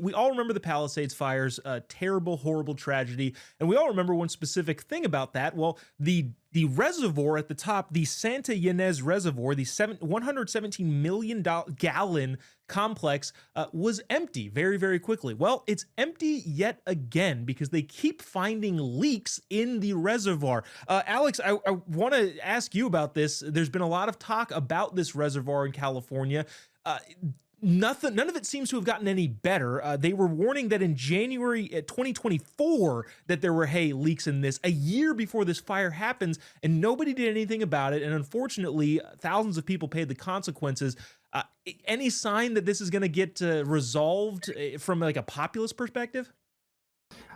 we all remember the Palisades fires, a terrible, horrible tragedy, and we all remember one specific thing about that. Well, the reservoir at the top, the Santa Ynez Reservoir, the 117 million gallon complex, was empty very, very quickly. Well, it's empty yet again because they keep finding leaks in the reservoir. Alex, I want to ask you about this. There's been a lot of talk about this reservoir in California. None of it seems to have gotten any better. They were warning that in January 2024 that there were leaks in this a year before this fire happens, and nobody did anything about it. And unfortunately, thousands of people paid the consequences. Any sign that this is going to get resolved from like a populist perspective?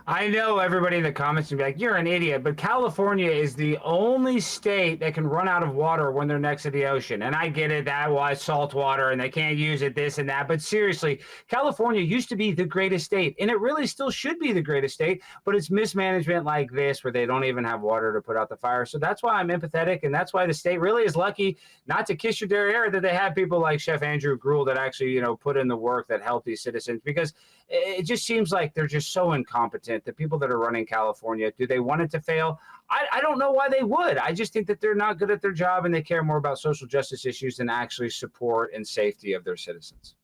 I know everybody in the comments would be like, you're an idiot, but California is the only state that can run out of water when they're next to the ocean. And I get it, that was salt water and they can't use it, this and that. But seriously, California used to be the greatest state, and it really still should be the greatest state, but it's mismanagement like this where they don't even have water to put out the fire. So that's why I'm empathetic, and that's why the state really is lucky not to kiss your derriere that they have people like Chef Andrew Gruel that actually, put in the work that help these citizens, because it just seems like they're just so incompetent. The people that are running California, do they want it to fail? I don't know why they would. I just think that they're not good at their job and they care more about social justice issues than actually support and safety of their citizens.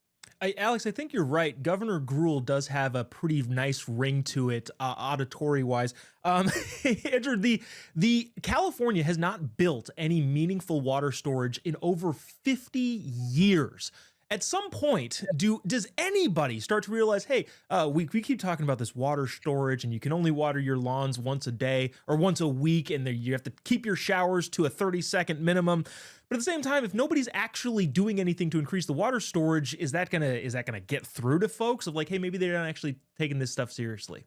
Alex, I think you're right. Governor Gruel does have a pretty nice ring to it, auditory-wise. Andrew, the California has not built any meaningful water storage in over 50 years. At some point, does anybody start to realize, hey, we keep talking about this water storage and you can only water your lawns once a day or once a week, and you have to keep your showers to a 30-second minimum. But at the same time, if nobody's actually doing anything to increase the water storage, is that gonna get through to folks of like, hey, maybe they're not actually taking this stuff seriously?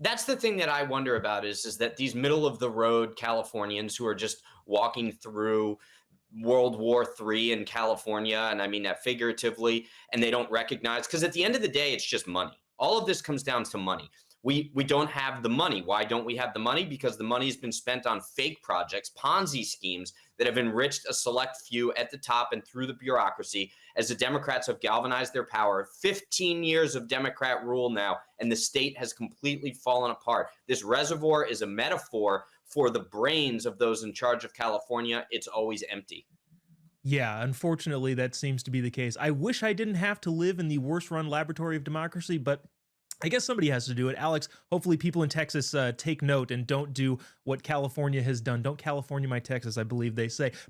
That's the thing that I wonder about is that these middle of the road Californians who are just walking through World War III in California, and I mean that figuratively, and they don't recognize, because at the end of the day, it's just money. All of this comes down to money. We don't have the money. Why don't we have the money? Because the money's been spent on fake projects, Ponzi schemes that have enriched a select few at the top and through the bureaucracy as the Democrats have galvanized their power. 15 years of Democrat rule now, and the state has completely fallen apart. This reservoir is a metaphor for the brains of those in charge of California. It's always empty. Yeah, unfortunately, that seems to be the case. I wish I didn't have to live in the worst run laboratory of democracy, but I guess somebody has to do it. Alex, hopefully people in Texas take note and don't do what California has done. Don't California my Texas, I believe they say.